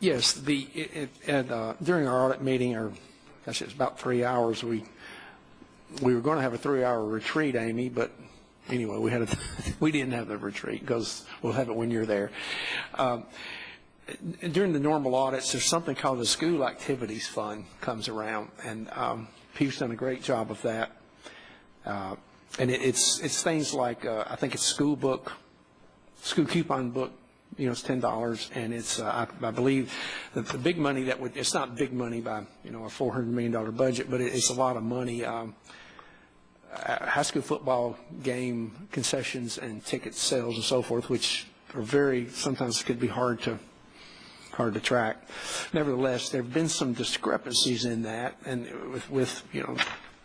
Yes, during our audit meeting, or gosh, it's about 3 hours. We were going to have a 3-hour retreat, Amy, but anyway, we didn't have the retreat because we'll have it when you're there. During the normal audits, there's something called the School Activities Fund comes around, and Pete's done a great job of that. And it's things like I think it's school coupon book. You know, it's $10, and it's I believe that the big money it's not big money by a $400 million budget, but it's a lot of money. High school football game concessions and ticket sales and so forth, which are sometimes could be hard to track. Nevertheless, there have been some discrepancies in that, and with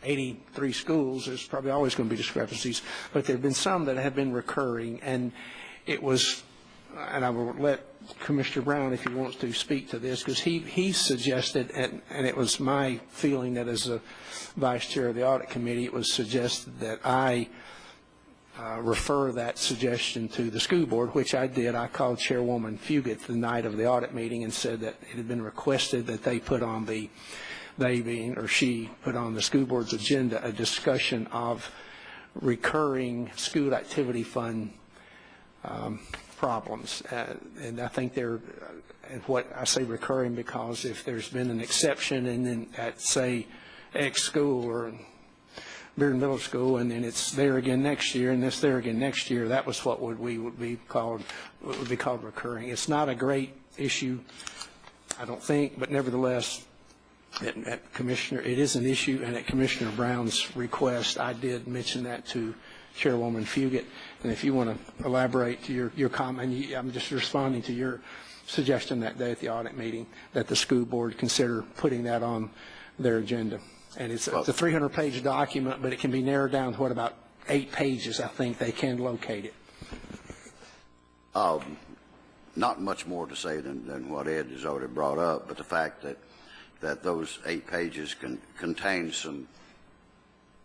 83 schools, there's probably always going to be discrepancies, but there have been some that have been recurring, and it was. And I will let Commissioner Brown, if he wants to, speak to this, because he suggested, and it was my feeling that as a vice chair of the audit committee, it was suggested that I refer that suggestion to the school board, which I did. I called Chairwoman Fugit the night of the audit meeting and said that it had been requested that she put on the school board's agenda a discussion of recurring school activity fund problems, and I think they're, and what I say recurring because if there's been an exception and then at say X school or Bearden Middle School and then it's there again next year and it's there again next year, that was what would be called recurring. It's not a great issue, I don't think, but nevertheless, it is an issue, and at Commissioner Brown's request, I did mention that to Chairwoman Fugit, and if you want to elaborate to your comment, I'm just responding to your suggestion that day at the audit meeting that the school board consider putting that on their agenda. And it's a 300-page document, but it can be narrowed down to about 8 pages. I think they can locate it. Not much more to say than what Ed has already brought up, but the fact that those 8 pages can contain some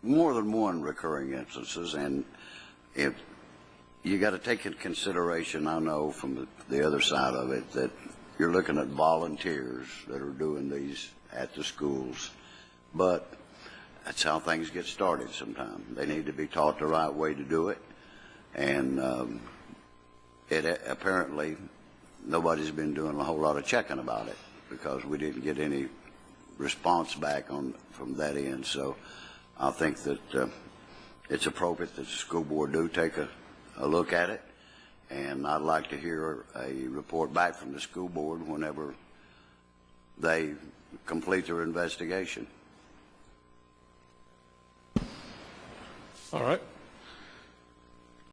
more than one recurring instances, and if you got to take into consideration, I know from the other side of it, that you're looking at volunteers that are doing these at the schools, but that's how things get started sometimes. They need to be taught the right way to do it, and apparently nobody's been doing a whole lot of checking about it because we didn't get any response back from that end. So I think that it's appropriate that the school board do take a look at it, and I'd like to hear a report back from the school board whenever they complete their investigation. All right.